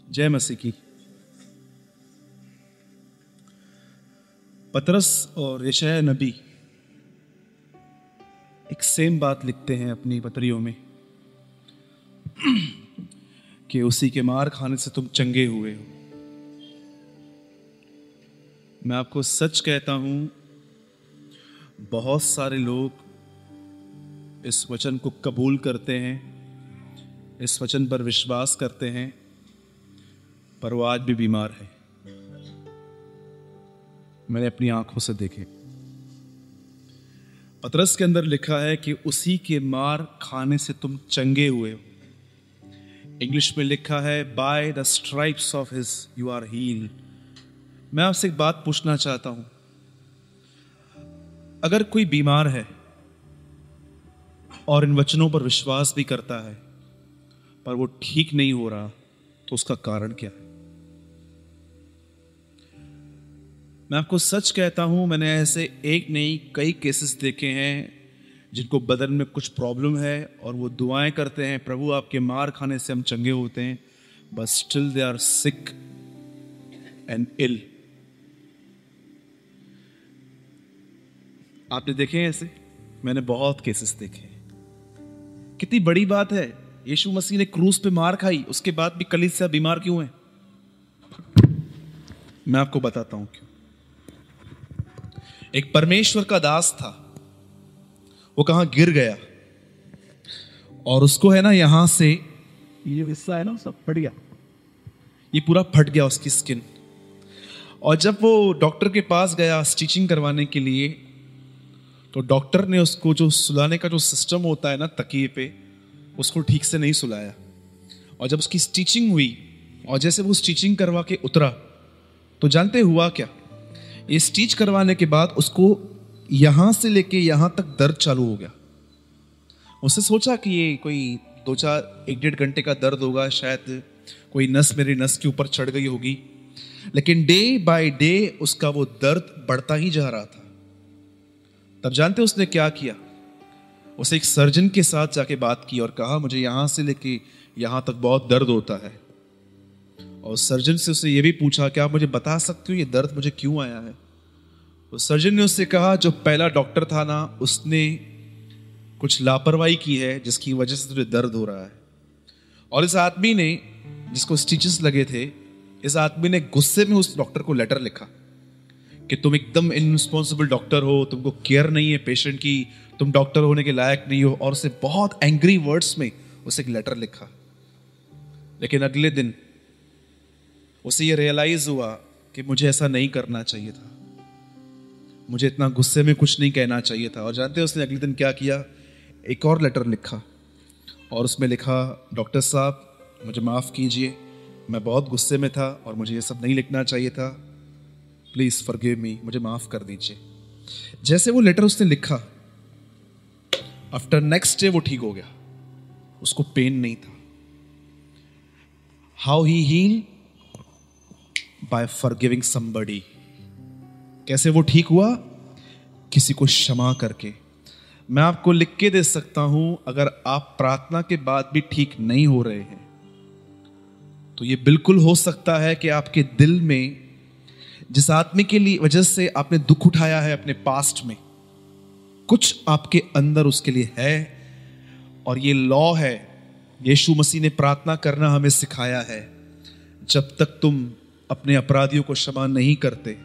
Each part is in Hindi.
जय मसीह की। पतरस और यशायाह नबी एक सेम बात लिखते हैं अपनी पत्रियों में कि उसी के मार खाने से तुम चंगे हुए हो। मैं आपको सच कहता हूं, बहुत सारे लोग इस वचन को कबूल करते हैं, इस वचन पर विश्वास करते हैं, पर वो आज भी बीमार है। मैंने अपनी आंखों से देखे। पतरस के अंदर लिखा है कि उसी के मार खाने से तुम चंगे हुए हो। इंग्लिश में लिखा है by the stripes of his you are healed. मैं आपसे एक बात पूछना चाहता हूं, अगर कोई बीमार है और इन वचनों पर विश्वास भी करता है पर वो ठीक नहीं हो रहा, तो उसका कारण क्या है? मैं आपको सच कहता हूं, मैंने ऐसे एक नहीं कई केसेस देखे हैं जिनको बदन में कुछ प्रॉब्लम है और वो दुआएं करते हैं, प्रभु आपके मार खाने से हम चंगे होते हैं, but still they are sick and ill. आपने देखे हैं ऐसे? मैंने बहुत केसेस देखे। कितनी बड़ी बात है, यीशु मसीह ने क्रूस पे मार खाई, उसके बाद भी कलीसिया बीमार क्यों है? मैं आपको बताता हूं क्यों। एक परमेश्वर का दास था, वो कहां गिर गया और उसको है ना, यहां से ये जो हिस्सा है ना सब फट गया, ये पूरा फट गया उसकी स्किन। और जब वो डॉक्टर के पास गया स्टिचिंग करवाने के लिए, तो डॉक्टर ने उसको जो सुलाने का जो सिस्टम होता है ना तकिए पे, उसको ठीक से नहीं सुलाया। और जब उसकी स्टिचिंग हुई और जैसे वो स्टिचिंग करवा के उतरा, तो जानते हुआ क्या? ये स्टिच करवाने के बाद उसको यहां से लेके यहां तक दर्द चालू हो गया। उसने सोचा कि ये कोई 1-1.5 घंटे का दर्द होगा, शायद कोई नस मेरी नस के ऊपर चढ़ गई होगी। लेकिन डे बाय डे उसका वो दर्द बढ़ता ही जा रहा था। तब जानते उसने क्या किया? उसे एक सर्जन के साथ जाके बात की और कहा मुझे यहां से लेके यहां तक बहुत दर्द होता है। और सर्जन से उसे ये भी पूछा क्या आप मुझे बता सकते हो ये दर्द मुझे क्यों आया है? तो सर्जन ने उससे कहा जो पहला डॉक्टर था ना, उसने कुछ लापरवाही की है जिसकी वजह से तुझे दर्द हो रहा है। और इस आदमी ने, जिसको स्टिचेस लगे थे, इस आदमी ने गुस्से में उस डॉक्टर को लेटर लिखा कि तुम एकदम इनरिस्पॉन्सिबल डॉक्टर हो, तुमको केयर नहीं है पेशेंट की, तुम डॉक्टर होने के लायक नहीं हो। और उसे बहुत एंग्री वर्ड्स में उसे एक लेटर लिखा। लेकिन अगले दिन उसे ये रियलाइज हुआ कि मुझे ऐसा नहीं करना चाहिए था, मुझे इतना गुस्से में कुछ नहीं कहना चाहिए था। और जानते हैं उसने अगले दिन क्या किया? एक और लेटर लिखा और उसमें लिखा डॉक्टर साहब मुझे माफ़ कीजिए, मैं बहुत गुस्से में था और मुझे ये सब नहीं लिखना चाहिए था, प्लीज़ फॉरगिव मी, मुझे माफ़ कर दीजिए। जैसे वो लेटर उसने लिखा, आफ्टर नेक्स्ट डे वो ठीक हो गया, उसको पेन नहीं था। How he heal? By forgiving somebody. कैसे वो ठीक हुआ? किसी को क्षमा करके। मैं आपको लिख के दे सकता हूं, अगर आप प्रार्थना के बाद भी ठीक नहीं हो रहे हैं, तो ये बिल्कुल हो सकता है कि आपके दिल में जिस आदमी के लिए वजह से आपने दुख उठाया है अपने पास्ट में, कुछ आपके अंदर उसके लिए है। और ये लॉ है, यीशु मसीह ने प्रार्थना करना हमें सिखाया है, जब तक तुम अपने अपराधियों को क्षमा नहीं करते,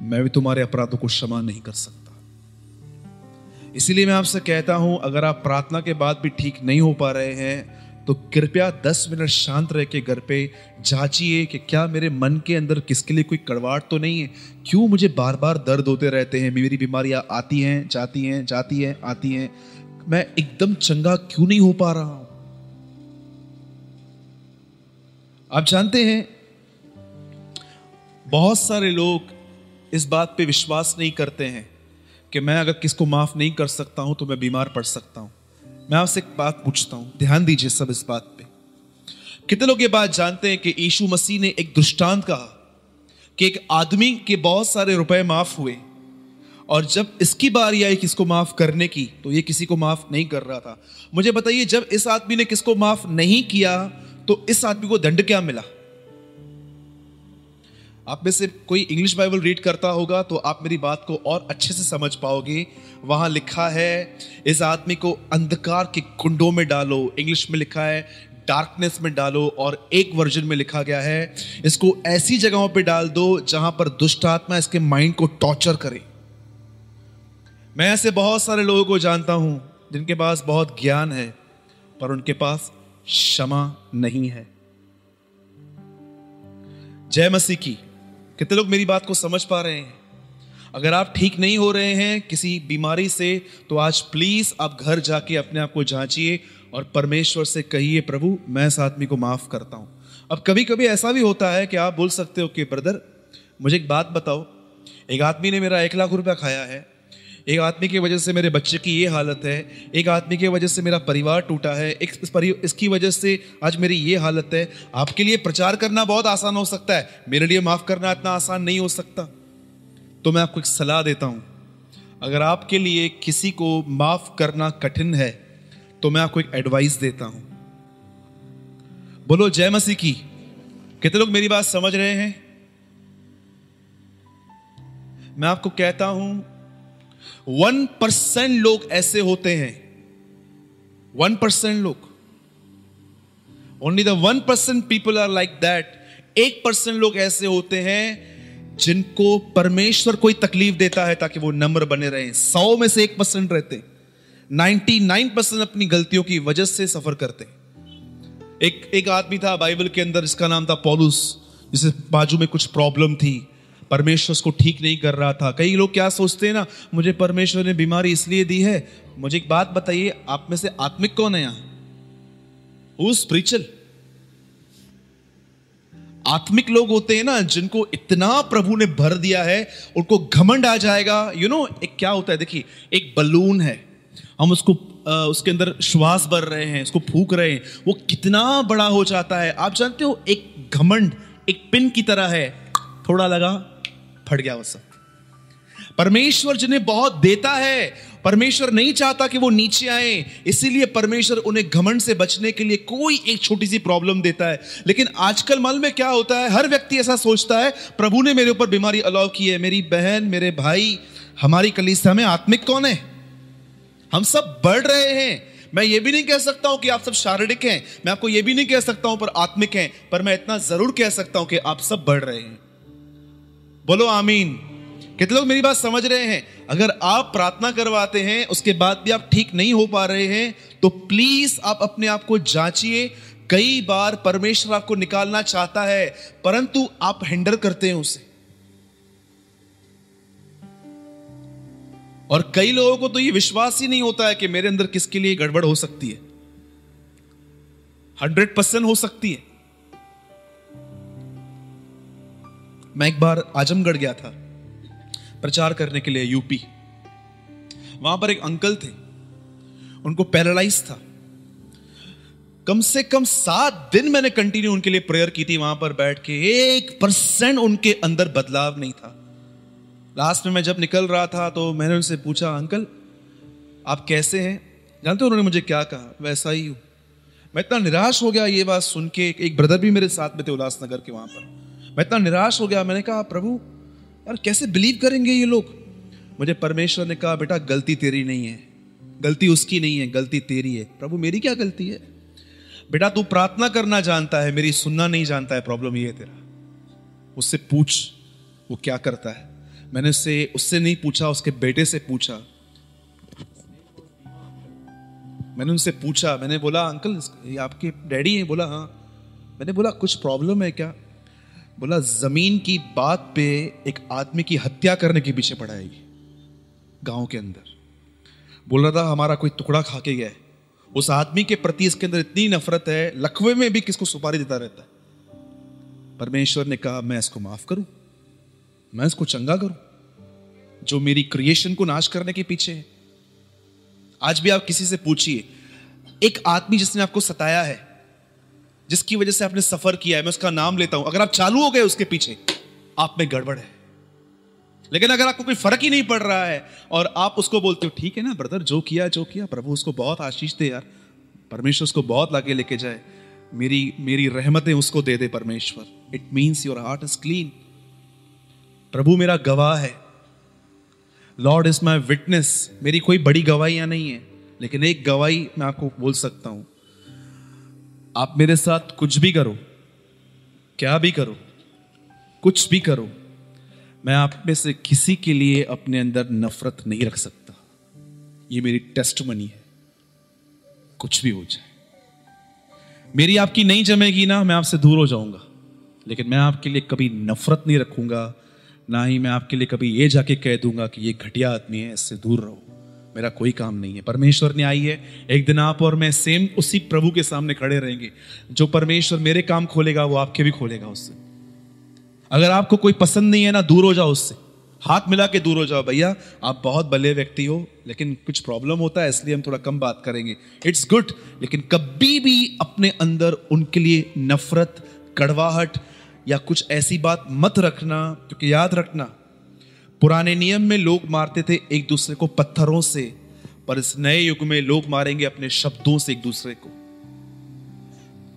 मैं भी तुम्हारे अपराधों को क्षमा नहीं कर सकता। इसीलिए मैं आपसे कहता हूं, अगर आप प्रार्थना के बाद भी ठीक नहीं हो पा रहे हैं, तो कृपया 10 मिनट शांत रह के घर पे जांचिए कि क्या मेरे मन के अंदर किसके लिए कोई कड़वाहट तो नहीं है। क्यों मुझे बार बार दर्द होते रहते हैं, मेरी बीमारियां आती हैं जाती हैं, जाती हैं आती हैं, मैं एकदम चंगा क्यों नहीं हो पा रहा हूं? आप जानते हैं बहुत सारे लोग इस बात पे विश्वास नहीं करते हैं कि मैं अगर किसको माफ नहीं कर सकता हूं तो मैं बीमार पड़ सकता हूं। मैं आपसे एक बात पूछता हूं, ध्यान दीजिए सब इस बात पे। कितने लोग ये बात जानते हैं कि यीशु मसीह ने एक दृष्टांत कहा कि एक आदमी के बहुत सारे रुपए माफ हुए और जब इसकी बारी आई किसको माफ करने की, तो ये किसी को माफ नहीं कर रहा था। मुझे बताइए, जब इस आदमी ने किसको माफ नहीं किया तो इस आदमी को दंड क्या मिला? आप में से कोई इंग्लिश बाइबल रीड करता होगा तो आप मेरी बात को और अच्छे से समझ पाओगे। वहां लिखा है इस आदमी को अंधकार के कुंडों में डालो, इंग्लिश में लिखा है डार्कनेस में डालो, और एक वर्जन में लिखा गया है इसको ऐसी जगहों पे डाल दो जहां पर दुष्ट आत्मा इसके माइंड को टॉर्चर करे। मैं ऐसे बहुत सारे लोगों को जानता हूं जिनके पास बहुत ज्ञान है पर उनके पास क्षमा नहीं है। जय मसीह की। कितने लोग मेरी बात को समझ पा रहे हैं? अगर आप ठीक नहीं हो रहे हैं किसी बीमारी से तो आज प्लीज आप घर जाके अपने आप को जांचिए और परमेश्वर से कहिए, प्रभु मैं इस आदमी को माफ करता हूं। अब कभी कभी ऐसा भी होता है कि आप बोल सकते हो कि ब्रदर मुझे एक बात बताओ, एक आदमी ने मेरा 1 लाख रुपया खाया है, एक आदमी की वजह से मेरे बच्चे की ये हालत है, एक आदमी की वजह से मेरा परिवार टूटा है, इसकी वजह से आज मेरी ये हालत है। आपके लिए प्रचार करना बहुत आसान हो सकता है, मेरे लिए माफ करना इतना आसान नहीं हो सकता। तो मैं आपको एक सलाह देता हूं, अगर आपके लिए किसी को माफ करना कठिन है तो मैं आपको एक एडवाइस देता हूं। बोलो जय मसीह की। कितने लोग मेरी बात समझ रहे हैं? मैं आपको कहता हूं 1% लोग ऐसे होते हैं, 1% लोग, only the 1% people are like that. 1% लोग ऐसे होते हैं जिनको परमेश्वर कोई तकलीफ देता है ताकि वो नम्र बने रहें। 100 में से 1% रहते हैं, 99% अपनी गलतियों की वजह से सफर करते हैं। एक आदमी था बाइबल के अंदर, इसका नाम था पौलुस, जिसे बाजू में कुछ प्रॉब्लम थी, परमेश्वर उसको ठीक नहीं कर रहा था। कई लोग क्या सोचते हैं ना, मुझे परमेश्वर ने बीमारी इसलिए दी है। मुझे एक बात बताइए, आप में से आत्मिक कौन है यहां? Who spiritual? आत्मिक लोग होते हैं ना जिनको इतना प्रभु ने भर दिया है, उनको घमंड आ जाएगा। एक क्या होता है, देखिए एक बलून है, हम उसको उसके अंदर श्वास भर रहे हैं, उसको फूंक रहे हैं, वो कितना बड़ा हो जाता है। आप जानते हो एक घमंड एक पिन की तरह है, थोड़ा लगा फट गया वो सब। परमेश्वर जिन्हें बहुत देता है, परमेश्वर नहीं चाहता कि वो नीचे आए, इसीलिए परमेश्वर उन्हें घमंड से बचने के लिए कोई एक छोटी सी प्रॉब्लम देता है। लेकिन आजकल मालूम में क्या होता है, हर व्यक्ति ऐसा सोचता है प्रभु ने मेरे ऊपर बीमारी अलाउ की है। मेरी बहन, मेरे भाई, हमारी कलीसिया में आत्मिक कौन है? हम सब बढ़ रहे हैं। मैं ये भी नहीं कह सकता हूं कि आप सब शारीरिक हैं, मैं आपको ये भी नहीं कह सकता हूं पर आत्मिक हैं, पर मैं इतना जरूर कह सकता हूं कि आप सब बढ़ रहे हैं। बोलो आमीन। कितने लोग मेरी बात समझ रहे हैं? अगर आप प्रार्थना करवाते हैं उसके बाद भी आप ठीक नहीं हो पा रहे हैं तो प्लीज आप अपने आप को जांचिए। कई बार परमेश्वर आपको निकालना चाहता है परंतु आप हिंडर करते हैं उसे। और कई लोगों को तो ये विश्वास ही नहीं होता है कि मेरे अंदर किसके लिए गड़बड़ हो सकती है। 100% हो सकती है। मैं एक बार आजमगढ़ गया था प्रचार करने के लिए, यूपी। वहां पर एक अंकल थे, उनको पैरालाइज था। कम से कम 7 दिन मैंने कंटिन्यू उनके लिए प्रेयर की थी वहां पर बैठ के। 1% उनके अंदर बदलाव नहीं था। लास्ट में मैं जब निकल रहा था तो मैंने उनसे पूछा, अंकल आप कैसे हैं? जानते हो उन्होंने मुझे क्या कहा? वैसा ही हूं। मैं इतना निराश हो गया ये बात सुन के। एक ब्रदर भी मेरे साथ में थे उल्लासनगर के, वहां पर मैं इतना निराश हो गया। मैंने कहा प्रभु यार कैसे बिलीव करेंगे ये लोग? मुझे परमेश्वर ने कहा बेटा गलती तेरी नहीं है, गलती उसकी नहीं है, गलती तेरी है। प्रभु मेरी क्या गलती है? बेटा तू प्रार्थना करना जानता है, मेरी सुनना नहीं जानता है, प्रॉब्लम ये है तेरा। उससे पूछ वो क्या करता है। मैंने उससे नहीं पूछा, उसके बेटे से पूछा। मैंने उनसे पूछा, मैंने बोला अंकल ये आपके डैडी हैं? बोला हाँ। मैंने बोला कुछ प्रॉब्लम है क्या? बोला जमीन की बात पे एक आदमी की हत्या करने के पीछे पड़ा है गांव के अंदर। बोल रहा था हमारा कोई टुकड़ा खा के गया है। उस आदमी के प्रति इसके अंदर इतनी नफरत है, लकवे में भी किसको सुपारी देता रहता है। परमेश्वर ने कहा मैं इसको माफ करूं, मैं इसको चंगा करूं, जो मेरी क्रिएशन को नाश करने के पीछे है। आज भी आप किसी से पूछिए, एक आदमी जिसने आपको सताया है, जिसकी वजह से आपने सफर किया है, मैं उसका नाम लेता हूं, अगर आप चालू हो गए उसके पीछे, आप में गड़बड़ है। लेकिन अगर आपको कोई फर्क ही नहीं पड़ रहा है और आप उसको बोलते हो ठीक है ना ब्रदर, जो किया प्रभु उसको बहुत आशीष दे यार, परमेश्वर उसको बहुत लागे लेके जाए, मेरी रहमतें उसको दे दे परमेश्वर, it means your heart is clean. प्रभु मेरा गवाह है, लॉर्ड इज माई विटनेस। मेरी कोई बड़ी गवाहियां नहीं है, लेकिन एक गवाही मैं आपको बोल सकता हूं, आप मेरे साथ कुछ भी करो, क्या भी करो, कुछ भी करो, मैं आप में से किसी के लिए अपने अंदर नफरत नहीं रख सकता। ये मेरी टेस्टमनी है। कुछ भी हो जाए, मेरी आपकी नहीं जमेगी ना, मैं आपसे दूर हो जाऊंगा, लेकिन मैं आपके लिए कभी नफरत नहीं रखूंगा, ना ही मैं आपके लिए कभी ये जाके कह दूंगा कि ये घटिया आदमी है, इससे दूर रहो। मेरा कोई काम नहीं है। परमेश्वर ने आई है, एक दिन आप और मैं सेम उसी प्रभु के सामने खड़े रहेंगे। जो परमेश्वर मेरे काम खोलेगा वो आपके भी खोलेगा उससे। अगर आपको कोई पसंद नहीं है ना, दूर हो जाओ उससे, हाथ मिला के दूर हो जाओ। भैया आप बहुत भले व्यक्ति हो, लेकिन कुछ प्रॉब्लम होता है इसलिए हम थोड़ा कम बात करेंगे, इट्स गुड। लेकिन कभी भी अपने अंदर उनके लिए नफरत, कड़वाहट या कुछ ऐसी बात मत रखना, क्योंकि याद रखना, पुराने नियम में लोग मारते थे एक दूसरे को पत्थरों से, पर इस नए युग में लोग मारेंगे अपने शब्दों से एक दूसरे को।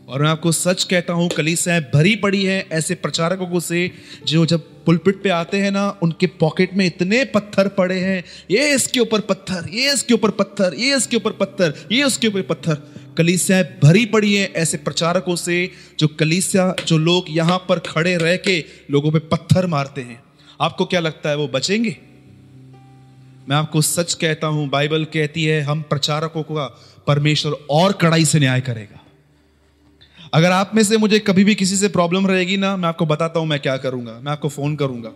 और मैं आपको सच कहता हूं, कलीसियाएं भरी पड़ी हैं ऐसे प्रचारकों से जो जब पुलपिट पे आते हैं ना, उनके पॉकेट में इतने पत्थर पड़े हैं, ये इसके ऊपर पत्थर, ये इसके ऊपर पत्थर, ये इसके ऊपर पत्थर, ये उसके ऊपर पत्थर। कलीसियाएं भरी पड़ी हैं ऐसे प्रचारकों से जो लोग यहां पर खड़े रह के लोगों पे पत्थर मारते हैं। आपको क्या लगता है वो बचेंगे? मैं आपको सच कहता हूं, बाइबल कहती है हम प्रचारकों का परमेश्वर और कड़ाई से न्याय करेगा। अगर आप में से मुझे कभी भी किसी से प्रॉब्लम रहेगी ना, मैं आपको बताता हूं मैं क्या करूंगा। मैं आपको फोन करूंगा,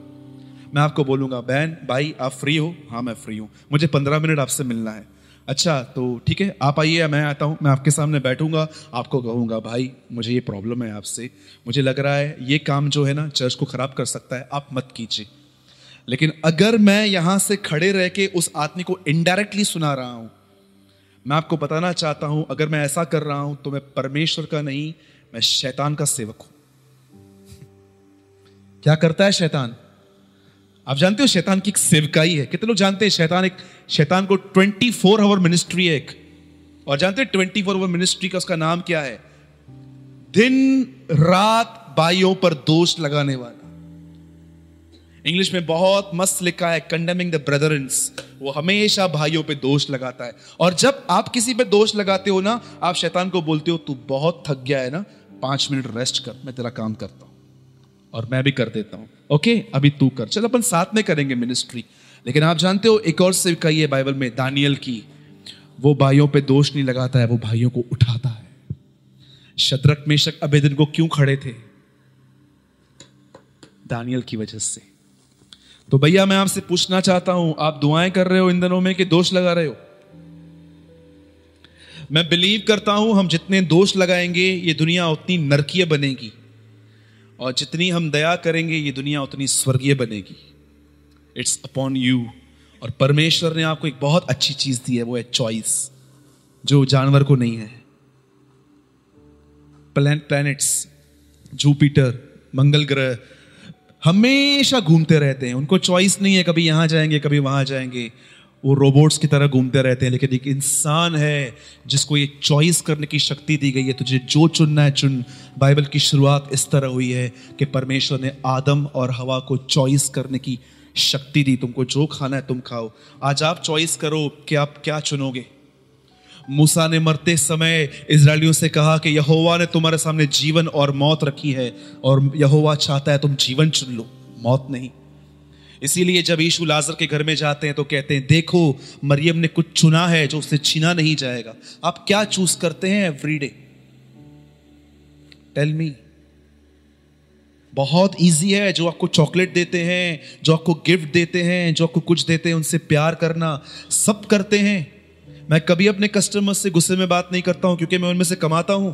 मैं आपको बोलूंगा, बहन भाई आप फ्री हो? हाँ मैं फ्री हूं, मुझे 15 मिनट आपसे मिलना है। अच्छा तो ठीक है, आप आइए, मैं आता हूं। मैं आपके सामने बैठूंगा, आपको कहूंगा भाई मुझे ये प्रॉब्लम है आपसे, मुझे लग रहा है ये काम जो है ना चर्च को खराब कर सकता है, आप मत कीजिए। लेकिन अगर मैं यहां से खड़े रह के उस आदमी को इनडायरेक्टली सुना रहा हूं, मैं आपको बताना चाहता हूं, अगर मैं ऐसा कर रहा हूं तो मैं परमेश्वर का नहीं, मैं शैतान का सेवक हूं। क्या करता है शैतान? आप जानते हो शैतान की एक सेवकाई है। कितने लोग जानते हैं शैतान को 24 आवर मिनिस्ट्री है एक। और जानते हैं 24 आवर मिनिस्ट्री का उसका नाम क्या है? दिन रात भाइयों पर दोष लगाने वाला। इंग्लिश में बहुत मस्त लिखा है, कंडेमिंग द ब्रदरन्स। वो हमेशा भाइयों पे दोष लगाता है। और जब आप किसी पे दोष लगाते हो ना, आप शैतान को बोलते हो तू बहुत थक गया है ना, 5 मिनट रेस्ट कर, मैं तेरा काम करता हूं। और मैं भी कर देता हूं, ओके अभी तू कर, चल अपन साथ में करेंगे मिनिस्ट्री। लेकिन आप जानते हो एक और सेवकाई है बाइबल में, दानियल की। वो भाइयों पे दोष नहीं लगाता है, वो भाइयों को उठाता है। शद्रक मेशक अबेदनगो क्यों खड़े थे? दानियल की वजह से। तो भैया मैं आपसे पूछना चाहता हूं, आप दुआएं कर रहे हो इन दिनों में कि दोष लगा रहे हो? मैं बिलीव करता हूं हम जितने दोष लगाएंगे ये दुनिया उतनी नरकीय बनेगी, और जितनी हम दया करेंगे ये दुनिया उतनी स्वर्गीय बनेगी। It's upon you. और परमेश्वर ने आपको एक बहुत अच्छी चीज दी है, वो है चॉइस, जो जानवर को नहीं है। प्लैनेट्स, जुपिटर, मंगल ग्रह हमेशा घूमते रहते हैं, उनको चॉइस नहीं है, कभी यहां जाएंगे कभी वहां जाएंगे, वो रोबोट्स की तरह घूमते रहते हैं। लेकिन एक इंसान है जिसको ये चॉइस करने की शक्ति दी गई है, तुझे जो चुनना है चुन। बाइबल की शुरुआत इस तरह हुई है कि परमेश्वर ने आदम और हवा को चॉइस करने की शक्ति दी, तुमको जो खाना है तुम खाओ। आज आप चॉइस करो कि आप क्या चुनोगे। मूसा ने मरते समय इजरायलियों से कहा कि यहोवा ने तुम्हारे सामने जीवन और मौत रखी है, और यहोवा चाहता है तुम जीवन चुन लो, मौत नहीं। इसीलिए जब यीशु लाजर के घर में जाते हैं तो कहते हैं देखो मरियम ने कुछ चुना है जो उससे छीना नहीं जाएगा। आप क्या चूज करते हैं एवरीडे? Tell me. बहुत इजी है। जो आपको चॉकलेट देते हैं, जो आपको गिफ्ट देते हैं, जो आपको कुछ देते हैं, उनसे प्यार करना सब करते हैं। मैं कभी अपने कस्टमर्स से गुस्से में बात नहीं करता हूं, क्योंकि मैं उनमें से कमाता हूं।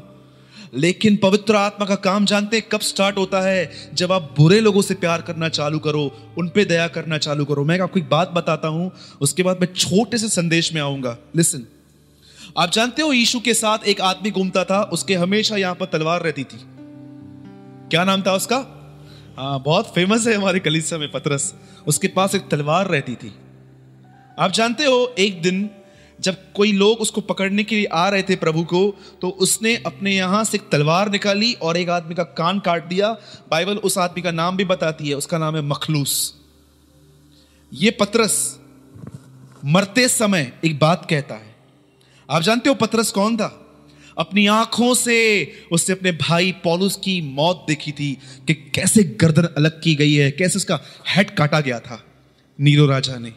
लेकिन पवित्र आत्मा का काम जानते हैं कब स्टार्ट होता है? जब आप बुरे लोगों से प्यार करना चालू करो, उन पे दया करना चालू करो। मैं आपको एक बात बताता हूं, उसके बाद मैं छोटे से संदेश में आऊंगा। लिसन, आप जानते हो यीशु के साथ एक आदमी घूमता था, उसके हमेशा यहां पर तलवार रहती थी। क्या नाम था उसका? हाँ बहुत फेमस है हमारे कलीसिया में, पतरस। उसके पास एक तलवार रहती थी। आप जानते हो एक दिन जब कोई लोग उसको पकड़ने के लिए आ रहे थे प्रभु को, तो उसने अपने यहां से एक तलवार निकाली और एक आदमी का कान काट दिया। बाइबल उस आदमी का नाम भी बताती है, उसका नाम है मखलूस। ये पतरस मरते समय एक बात कहता है। आप जानते हो पतरस कौन था? अपनी आंखों से उसने अपने भाई पौलुस की मौत देखी थी कि कैसे गर्दन अलग की गई है, कैसे उसका हेड काटा गया था नीरो राजा ने।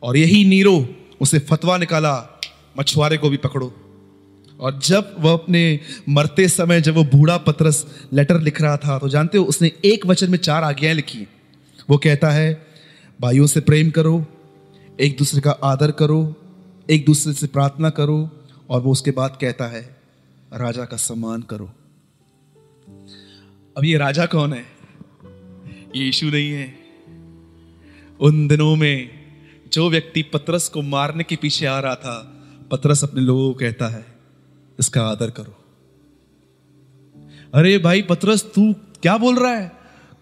और यही नीरो उसे फतवा निकाला, मछुआरे को भी पकड़ो। और जब वह अपने मरते समय, जब वो बूढ़ा पतरस लेटर लिख रहा था, तो जानते हो उसने एक वचन में 4 आज्ञाएं लिखी। वो कहता है, भाइयों से प्रेम करो, एक दूसरे का आदर करो, एक दूसरे से प्रार्थना करो, और वो उसके बाद कहता है, राजा का सम्मान करो। अब ये राजा कौन है? ये यीशु नहीं है। उन दिनों में जो व्यक्ति पतरस को मारने के पीछे आ रहा था, पतरस अपने लोगों को कहता है, इसका आदर करो। अरे भाई पतरस, तू क्या बोल रहा है?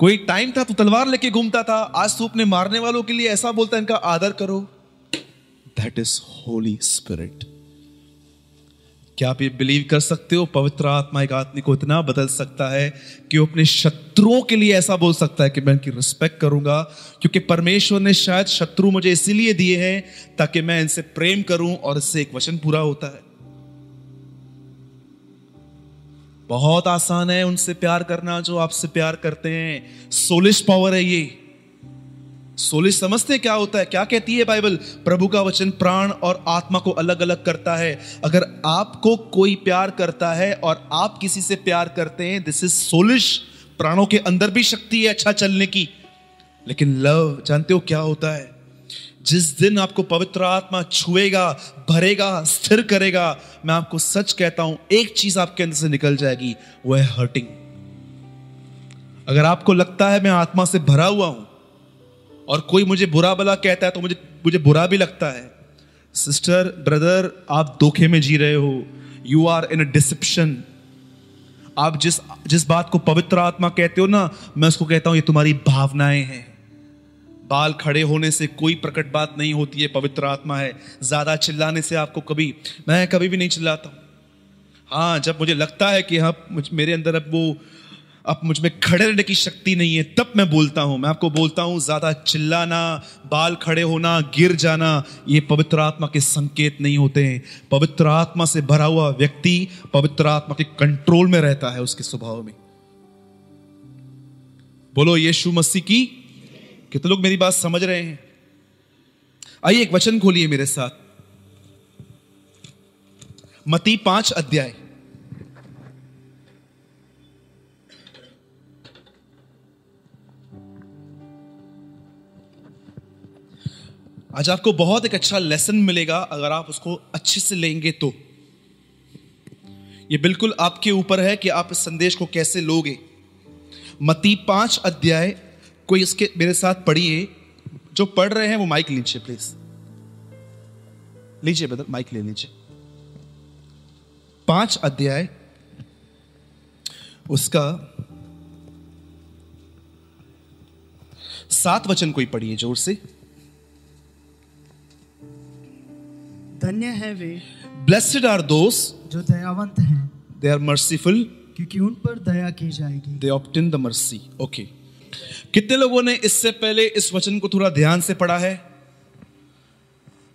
कोई टाइम था तू तलवार लेके घूमता था, आज तू अपने मारने वालों के लिए ऐसा बोलता है इनका आदर करो। That is Holi spirit. क्या आप ये बिलीव कर सकते हो? पवित्र आत्मा एक आदमी को इतना बदल सकता है कि वो अपने शत्रुओं के लिए ऐसा बोल सकता है कि मैं इनकी रिस्पेक्ट करूंगा, क्योंकि परमेश्वर ने शायद शत्रु मुझे इसीलिए दिए हैं ताकि मैं इनसे प्रेम करूं, और इससे एक वचन पूरा होता है। बहुत आसान है उनसे प्यार करना जो आपसे प्यार करते हैं। सोलिश पावर है ये। सोलिश समझते क्या होता है? क्या कहती है बाइबल? प्रभु का वचन प्राण और आत्मा को अलग अलग करता है। अगर आपको कोई प्यार करता है और आप किसी से प्यार करते हैं, दिस इज सोलिश। प्राणों के अंदर भी शक्ति है अच्छा चलने की। लेकिन लव, जानते हो क्या होता है? जिस दिन आपको पवित्र आत्मा छुएगा, भरेगा, स्थिर करेगा, मैं आपको सच कहता हूं, एक चीज आपके अंदर से निकल जाएगी, वो है हर्टिंग। अगर आपको लगता है मैं आत्मा से भरा हुआ हूं और कोई मुझे बुरा भला कहता है तो मुझे बुरा भी लगता है, सिस्टर, ब्रदर, आप धोखे में जी रहे हो। You are in a deception. आप जिस बात को पवित्र आत्मा कहते हो ना, मैं उसको कहता हूं ये तुम्हारी भावनाएं हैं। बाल खड़े होने से कोई प्रकट बात नहीं होती है, पवित्र आत्मा है। ज्यादा चिल्लाने से आपको मैं कभी भी नहीं चिल्लाता हूं। हाँ, जब मुझे लगता है कि हाँ मेरे अंदर अब मुझ में खड़े रहने की शक्ति नहीं है, तब मैं बोलता हूं। मैं आपको बोलता हूं, ज्यादा चिल्लाना, बाल खड़े होना, गिर जाना, ये पवित्र आत्मा के संकेत नहीं होते हैं। पवित्र आत्मा से भरा हुआ व्यक्ति पवित्र आत्मा के कंट्रोल में रहता है, उसके स्वभाव में। बोलो यीशु मसीह की। कितने लोग मेरी बात समझ रहे हैं? आइए एक वचन खोलिए मेरे साथ, मत्ती 5 अध्याय। आज आपको बहुत एक अच्छा लेसन मिलेगा अगर आप उसको अच्छे से लेंगे तो। ये बिल्कुल आपके ऊपर है कि आप इस संदेश को कैसे लोगे। मत्ती 5 अध्याय, कोई इसके मेरे साथ पढ़िए। जो पढ़ रहे हैं वो माइक लीजिए प्लीज। लीजिए ब्रदर, माइक ले लीजिए। 5 अध्याय उसका 7 वचन कोई पढ़िए जोर से। धन्य है वे, ब्लेस्ड आर दोस जो दयावंत हैं, दे आर मर्सीफुल, क्योंकि उन पर दया की जाएगी। दे ऑब्टेन द मर्सी। ओके, कितने लोगों ने इससे पहले इस वचन को थोड़ा ध्यान से पढ़ा है?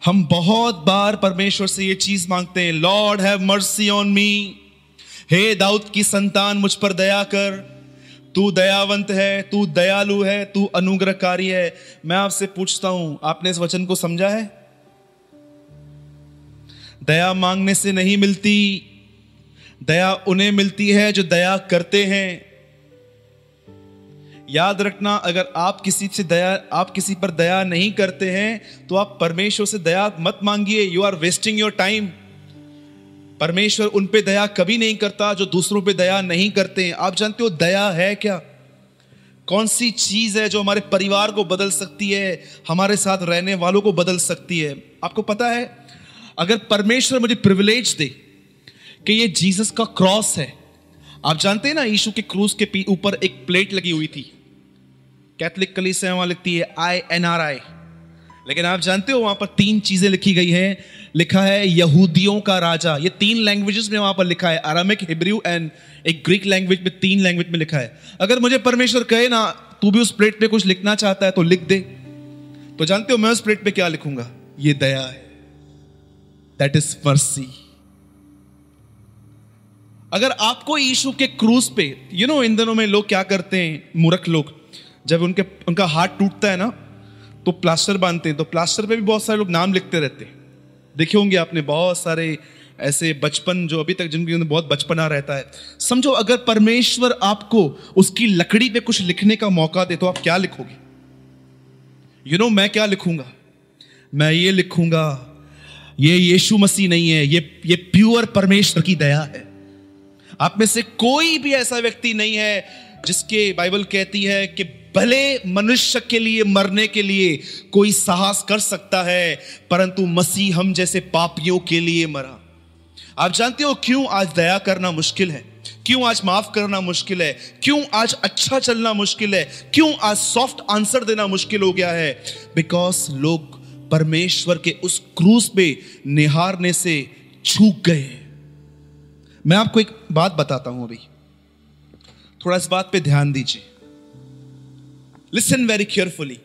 हम बहुत बार परमेश्वर से ये चीज मांगते हैं, lord have mercy on me. हे दाऊद की संतान, मुझ पर दया कर। तू दयावंत है, तू दयालु है, तू अनुग्रहकारी है। मैं आपसे पूछता हूं, आपने इस वचन को समझा है? दया मांगने से नहीं मिलती, दया उन्हें मिलती है जो दया करते हैं। याद रखना, अगर आप किसी पर दया नहीं करते हैं तो आप परमेश्वर से दया मत मांगिए। You are wasting your time. परमेश्वर उन पे दया कभी नहीं करता जो दूसरों पे दया नहीं करते हैं। आप जानते हो दया है क्या? कौन सी चीज है जो हमारे परिवार को बदल सकती है, हमारे साथ रहने वालों को बदल सकती है? आपको पता है, अगर परमेश्वर मुझे प्रिविलेज दे कि ये जीसस का क्रॉस है। आप जानते हैं ना, यीशु के क्रूस के ऊपर एक प्लेट लगी हुई थी। कैथोलिक कलीसिया वहां लिखती है INRI, लेकिन आप जानते हो वहां पर 3 चीजें लिखी गई हैं। लिखा है यहूदियों का राजा। ये 3 लैंग्वेजेस में वहां पर लिखा है, अरामिक, हिब्रू एंड एक ग्रीक लैंग्वेज में, 3 लैंग्वेज में लिखा है। अगर मुझे परमेश्वर कहे ना तू भी उस प्लेट पे कुछ लिखना चाहता है तो लिख दे, तो जानते हो मैं उस प्लेट पे क्या लिखूंगा? ये दया है, दैट इज मर्सी। अगर आपको यीशु के क्रूस पे, इन दिनों में लोग क्या करते हैं, मूर्ख लोग, जब उनका हाथ टूटता है ना तो प्लास्टर बांधते हैं, तो प्लास्टर पे भी बहुत सारे लोग नाम लिखते रहते हैं। देखे होंगे आपने बहुत सारे ऐसे बचपन, जो अभी तक जिनके अंदर बहुत बचपना रहता है। समझो अगर परमेश्वर आपको उसकी लकड़ी पे कुछ लिखने का मौका दे तो आप क्या लिखोगे? मैं क्या लिखूंगा? मैं ये लिखूंगा, ये यीशु मसीह नहीं है, ये प्योर परमेश्वर की दया है। आप में से कोई भी ऐसा व्यक्ति नहीं है जिसके, बाइबल कहती है कि भले मनुष्य के लिए मरने के लिए कोई साहस कर सकता है, परंतु मसीह हम जैसे पापियों के लिए मरा। आप जानते हो क्यों आज दया करना मुश्किल है? क्यों आज माफ करना मुश्किल है? क्यों आज अच्छा चलना मुश्किल है? क्यों आज सॉफ्ट आंसर देना मुश्किल हो गया है? बिकॉज लोग परमेश्वर के उस क्रूस पे निहारने से चूक गए। मैं आपको एक बात बताता हूं, अभी थोड़ा इस बात पे ध्यान दीजिए। Listen very carefully.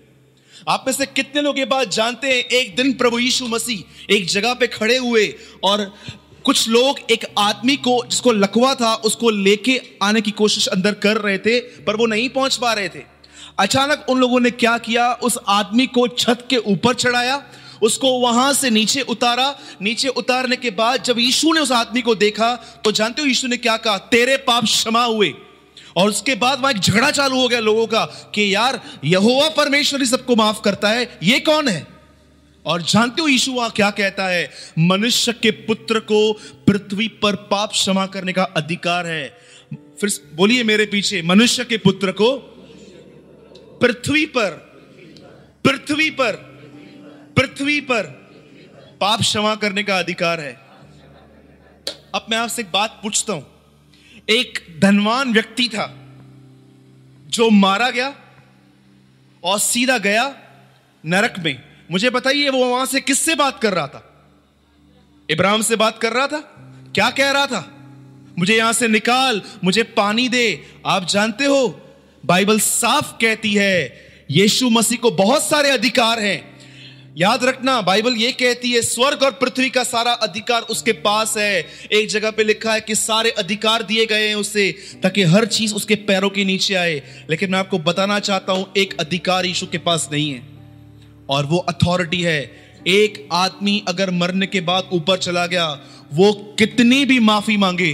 आप में से कितने लोग ये बात जानते हैं, एक दिन प्रभु यीशु मसीह एक जगह पे खड़े हुए और कुछ लोग एक आदमी को जिसको लकवा था उसको लेके आने की कोशिश अंदर कर रहे थे, पर वो नहीं पहुंच पा रहे थे। अचानक उन लोगों ने क्या किया, उस आदमी को छत के ऊपर चढ़ाया, उसको वहां से नीचे उतारा। नीचे उतारने के बाद जब यीशु ने उस आदमी को देखा तो जानते हो यीशु ने क्या कहा? तेरे पाप क्षमा हुए। और उसके बाद वहां एक झगड़ा चालू हो गया लोगों का कि यार यहोवा परमेश्वर ही सबको माफ करता है, ये कौन है? और जानते हो यीशु वहां क्या कहता है? मनुष्य के पुत्र को पृथ्वी पर पाप क्षमा करने का अधिकार है। फिर बोलिए मेरे पीछे, मनुष्य के पुत्र को पृथ्वी पर पाप क्षमा करने का अधिकार है। अब मैं आपसे एक बात पूछता हूं। एक धनवान व्यक्ति था जो मारा गया और सीधा गया नरक में। मुझे बताइए वो वहां से किससे बात कर रहा था? इब्राहिम से बात कर रहा था। क्या कह रहा था? मुझे यहां से निकाल, मुझे पानी दे। आप जानते हो बाइबल साफ कहती है यीशु मसीह को बहुत सारे अधिकार हैं। याद रखना, बाइबल ये कहती है स्वर्ग और पृथ्वी का सारा अधिकार उसके पास है। एक जगह पे लिखा है कि सारे अधिकार दिए गए हैं उसे ताकि हर चीज उसके पैरों के नीचे आए। लेकिन मैं आपको बताना चाहता हूं एक अधिकार यीशु के पास नहीं है, और वो अथॉरिटी है। एक आदमी अगर मरने के बाद ऊपर चला गया, वो कितनी भी माफी मांगे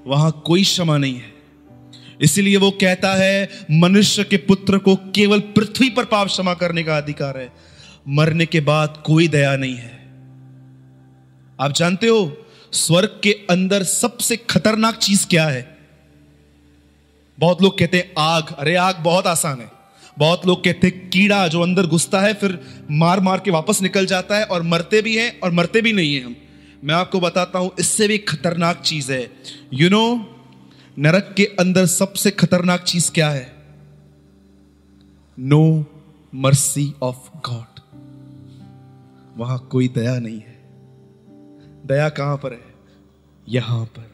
वहां कोई क्षमा नहीं है। इसलिए वो कहता है मनुष्य के पुत्र को केवल पृथ्वी पर पाप क्षमा करने का अधिकार है, मरने के बाद कोई दया नहीं है। आप जानते हो स्वर्ग के अंदर सबसे खतरनाक चीज क्या है? बहुत लोग कहते हैं आग। अरे आग बहुत आसान है। बहुत लोग कहते हैं कीड़ा जो अंदर घुसता है फिर मार मार के वापस निकल जाता है, और मरते भी हैं और मरते भी नहीं हैं हम। मैं आपको बताता हूं इससे भी खतरनाक चीज है। नरक के अंदर सबसे खतरनाक चीज क्या है? No mercy of God. वहां कोई दया नहीं है। दया कहां पर है? यहां पर।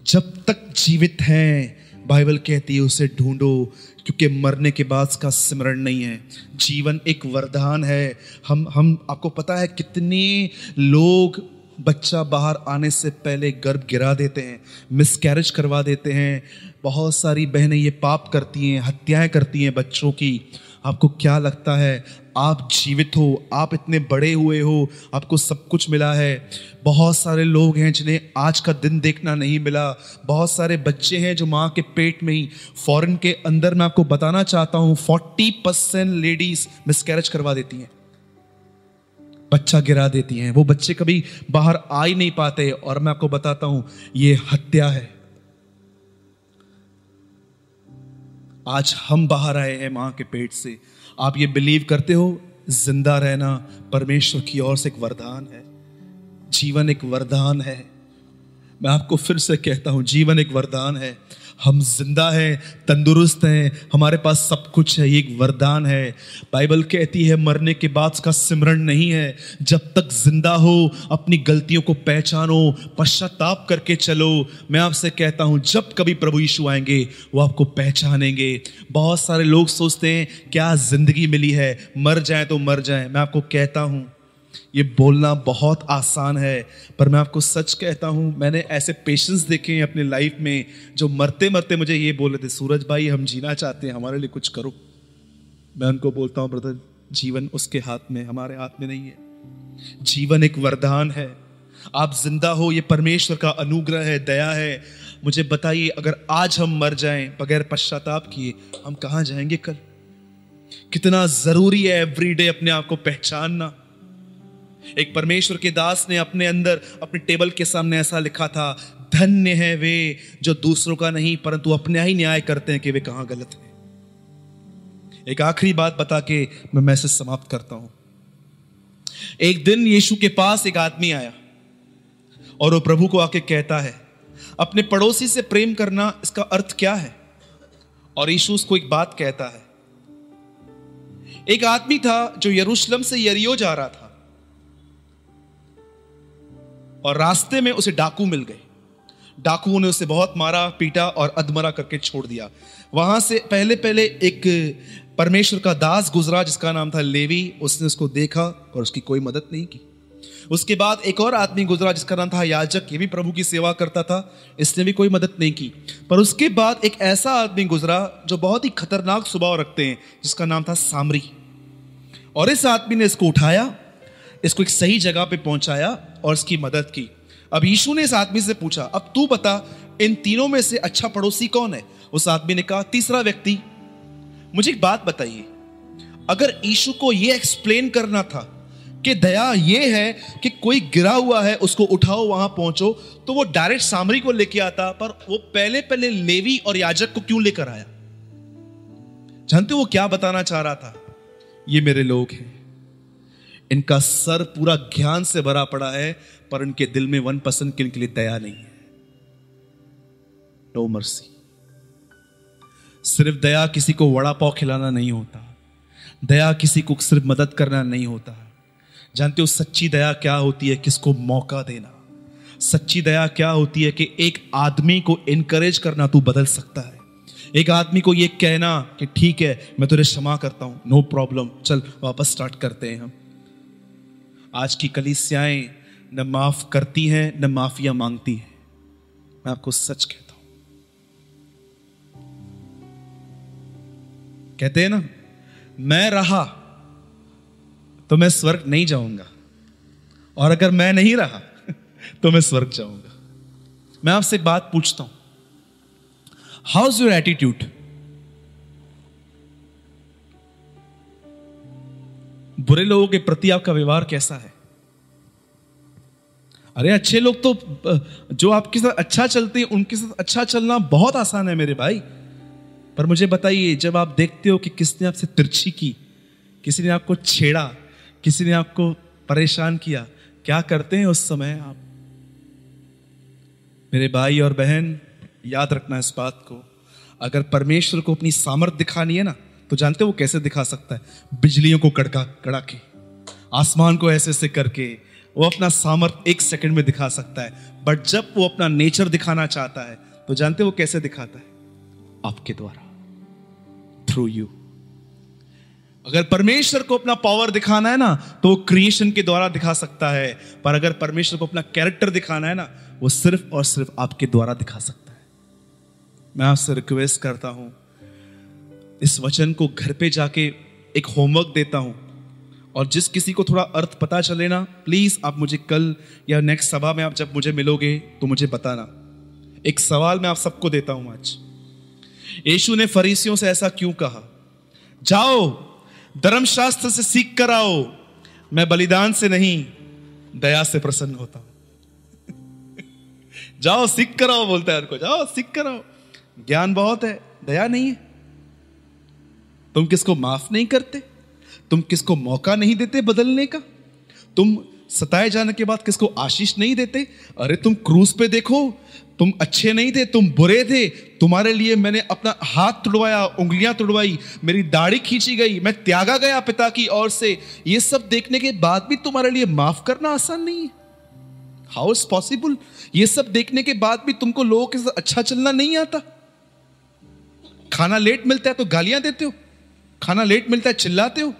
जब तक जीवित हैं बाइबल कहती है उसे ढूंढो, क्योंकि मरने के बाद का सिमरण नहीं है। जीवन एक वरदान है। हम आपको पता है कितने लोग बच्चा बाहर आने से पहले गर्भ गिरा देते हैं, मिसकैरेज करवा देते हैं। बहुत सारी बहनें ये पाप करती हैं, हत्याएं करती हैं बच्चों की। आपको क्या लगता है आप जीवित हो, आप इतने बड़े हुए हो, आपको सब कुछ मिला है। बहुत सारे लोग हैं जिन्हें आज का दिन देखना नहीं मिला। बहुत सारे बच्चे हैं जो माँ के पेट में ही, फॉरेन के अंदर मैं आपको बताना चाहता हूँ 40% लेडीज मिसकैरेज करवा देती हैं, बच्चा गिरा देती हैं। वो बच्चे कभी बाहर आ ही नहीं पाते, और मैं आपको बताता हूं ये हत्या है। आज हम बाहर आए हैं मां के पेट से। आप ये बिलीव करते हो जिंदा रहना परमेश्वर की ओर से एक वरदान है? जीवन एक वरदान है। मैं आपको फिर से कहता हूं जीवन एक वरदान है। हम जिंदा हैं, तंदुरुस्त हैं, हमारे पास सब कुछ है, ये एक वरदान है। बाइबल कहती है मरने के बाद उसका सिमरण नहीं है। जब तक जिंदा हो अपनी गलतियों को पहचानो, पश्चाताप करके चलो। मैं आपसे कहता हूं जब कभी प्रभु यीशु आएंगे वो आपको पहचानेंगे। बहुत सारे लोग सोचते हैं क्या जिंदगी मिली है, मर जाए तो मर जाए। मैं आपको कहता हूं ये बोलना बहुत आसान है, पर मैं आपको सच कहता हूं मैंने ऐसे पेशेंट्स देखे हैं अपने लाइफ में जो मरते मरते मुझे ये बोल रहे थे, सूरज भाई हम जीना चाहते हैं, हमारे लिए कुछ करो। मैं उनको बोलता हूं ब्रदर, जीवन उसके हाथ में, हमारे हाथ में नहीं है। जीवन एक वरदान है। आप जिंदा हो ये परमेश्वर का अनुग्रह है, दया है। मुझे बताइए अगर आज हम मर जाएं बगैर पश्चाताप किए, हम कहां जाएंगे कल? कितना जरूरी है एवरीडे अपने आप को पहचानना। एक परमेश्वर के दास ने अपने अंदर अपने टेबल के सामने ऐसा लिखा था, धन्य है वे जो दूसरों का नहीं परंतु अपने ही न्याय करते हैं कि वे कहां गलत हैं। एक आखिरी बात बता के मैं मैसेज समाप्त करता हूं। एक दिन यीशु के पास एक आदमी आया और वो प्रभु को आके कहता है अपने पड़ोसी से प्रेम करना इसका अर्थ क्या है? और यीशु उसको एक बात कहता है। एक आदमी था जो यरूशलेम से यरीहो जा रहा था और रास्ते में उसे डाकू मिल गए। डाकुओं ने उसे बहुत मारा पीटा और अधमरा करके छोड़ दिया। वहां से पहले पहले एक परमेश्वर का दास गुजरा जिसका नाम था लेवी। उसने उसको देखा और उसकी कोई मदद नहीं की। उसके बाद एक और आदमी गुजरा जिसका नाम था याजक, ये भी प्रभु की सेवा करता था, इसने भी कोई मदद नहीं की। पर उसके बाद एक ऐसा आदमी गुजरा जो बहुत ही खतरनाक स्वभाव रखते हैं, जिसका नाम था सामरी। और इस आदमी ने इसको उठाया, इसको एक सही जगह पे पहुंचाया और इसकी मदद की। अब यीशु ने इस आदमी से पूछा, अब तू बता इन तीनों में से अच्छा पड़ोसी कौन है? उस आदमी ने कहा, तीसरा व्यक्ति। मुझे एक बात बताइए, अगर यीशु को यह एक्सप्लेन करना था कि दया यह है कि कोई गिरा हुआ है उसको उठाओ वहां पहुंचो, तो वो डायरेक्ट सामरी को लेके आता, पर वो पहले पहले लेवी और याजक को क्यों लेकर आया? जानते हो वो क्या बताना चाह रहा था? ये मेरे लोग हैं, इनका सर पूरा ज्ञान से भरा पड़ा है पर इनके दिल में 1% के लिए दया नहीं है। No mercy. सिर्फ दया किसी को वड़ा पाव खिलाना नहीं होता, दया किसी को सिर्फ मदद करना नहीं होता। जानते हो सच्ची दया क्या होती है? किसको मौका देना। सच्ची दया क्या होती है? कि एक आदमी को इनकरेज करना, तू बदल सकता है। एक आदमी को यह कहना कि ठीक है मैं तुझे क्षमा करता हूं, नो प्रॉब्लम, चल वापस स्टार्ट करते हैं हम। आज की कलीसियाएं न माफ करती हैं न माफिया मांगती हैं। मैं आपको सच कहता हूं, कहते हैं ना मैं रहा तो मैं स्वर्ग नहीं जाऊंगा, और अगर मैं नहीं रहा तो मैं स्वर्ग जाऊंगा। मैं आपसे एक बात पूछता हूं, हाउ इज योर एटीट्यूड? बुरे लोगों के प्रति आपका व्यवहार कैसा है? अरे अच्छे लोग तो जो आपके साथ अच्छा चलते हैं उनके साथ अच्छा चलना बहुत आसान है मेरे भाई। पर मुझे बताइए, जब आप देखते हो कि किसने आपसे तिरछी की, किसी ने आपको छेड़ा, किसी ने आपको परेशान किया, क्या करते हैं उस समय आप? मेरे भाई और बहन याद रखना इस बात को, अगर परमेश्वर को अपनी सामर्थ दिखानी है ना, तो जानते हो वो कैसे दिखा सकता है? बिजलियों को कड़ा के, आसमान को ऐसे ऐसे करके वो अपना सामर्थ 1 सेकंड में दिखा सकता है। बट जब वो अपना नेचर दिखाना चाहता है तो जानते हो वो कैसे दिखाता है? आपके द्वारा, थ्रू यू। अगर परमेश्वर को अपना पावर दिखाना है ना तो वो क्रिएशन के द्वारा दिखा सकता है, पर अगर परमेश्वर को अपना कैरेक्टर दिखाना है ना, वो सिर्फ और सिर्फ आपके द्वारा दिखा सकता है। मैं आपसे रिक्वेस्ट करता हूं, इस वचन को घर पे जाके एक होमवर्क देता हूं, और जिस किसी को थोड़ा अर्थ पता चले ना, प्लीज आप मुझे कल या नेक्स्ट सभा में आप जब मुझे मिलोगे तो मुझे बताना। एक सवाल मैं आप सबको देता हूं आज, यीशु ने फरीसियों से ऐसा क्यों कहा? जाओ धर्मशास्त्र से सीख कर आओ, मैं बलिदान से नहीं दया से प्रसन्न होता हूं। जाओ सीख कर आओ, बोलता है उनको, जाओ सीख कर आओ। ज्ञान बहुत है, दया नहीं है। तुम किसको माफ नहीं करते, तुम किसको मौका नहीं देते बदलने का, तुम सताए जाने के बाद किसको आशीष नहीं देते? अरे तुम क्रूस पे देखो, तुम अच्छे नहीं थे, तुम बुरे थे, तुम्हारे लिए मैंने अपना हाथ तुड़वाया, उंगलियां तुड़वाई, मेरी दाढ़ी खींची गई, मैं त्यागा गया पिता की ओर से। ये सब देखने के बाद भी तुम्हारे लिए माफ करना आसान नहीं है। How is possible? ये सब देखने के बाद भी तुमको लोगों के साथ अच्छा चलना नहीं आता? खाना लेट मिलता है तो गालियां देते हो, खाना लेट मिलता है चिल्लाते हो,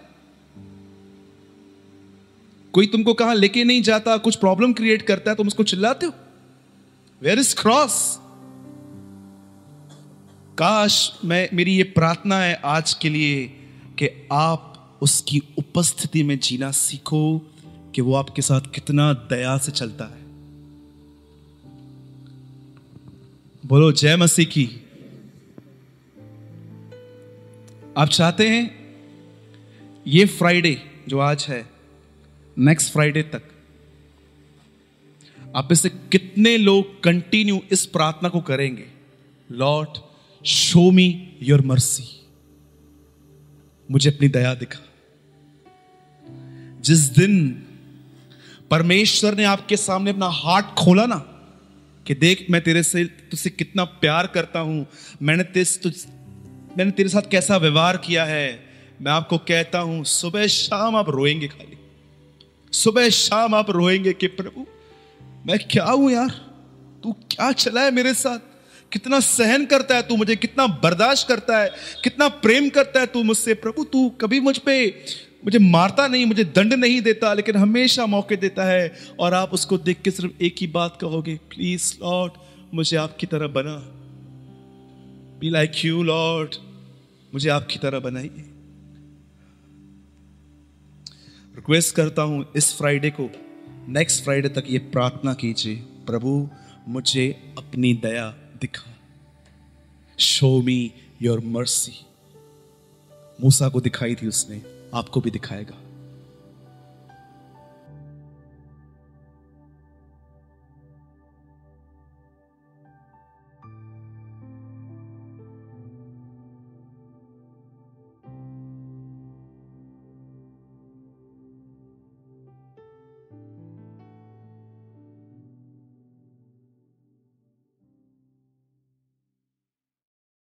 कोई तुमको कहां लेके नहीं जाता, कुछ प्रॉब्लम क्रिएट करता है, तुम उसको चिल्लाते हो। Where is cross? काश मेरी ये प्रार्थना है आज के लिए कि आप उसकी उपस्थिति में जीना सीखो कि वो आपके साथ कितना दया से चलता है। बोलो जय मसीह की। आप चाहते हैं ये फ्राइडे जो आज है, नेक्स्ट फ्राइडे तक आप में से कितने लोग कंटिन्यू इस प्रार्थना को करेंगे? Lord show me your mercy, मुझे अपनी दया दिखा। जिस दिन परमेश्वर ने आपके सामने अपना हार्ट खोला ना कि देख मैं तुझसे कितना प्यार करता हूं, मैंने तेरे साथ कैसा व्यवहार किया है, मैं आपको कहता हूं सुबह शाम आप रोएंगे, खाली सुबह शाम आप रोएंगे कि प्रभु मैं क्या हूं यार, तू क्या चला है मेरे साथ, कितना सहन करता है तू मुझे, कितना बर्दाश्त करता है, कितना प्रेम करता है तू मुझसे। प्रभु तू कभी मुझे मारता नहीं, मुझे दंड नहीं देता, लेकिन हमेशा मौके देता है। और आप उसको देख के सिर्फ एक ही बात कहोगे, प्लीज लॉर्ड मुझे आपकी तरह बना, बी लाइक यू लॉर्ड, मुझे आपकी तरह बनाइए। रिक्वेस्ट करता हूं इस फ्राइडे को, नेक्स्ट फ्राइडे तक ये प्रार्थना कीजिए, प्रभु मुझे अपनी दया दिखा, शो मी योर मर्सी। मूसा को दिखाई थी उसने, आपको भी दिखाएगा।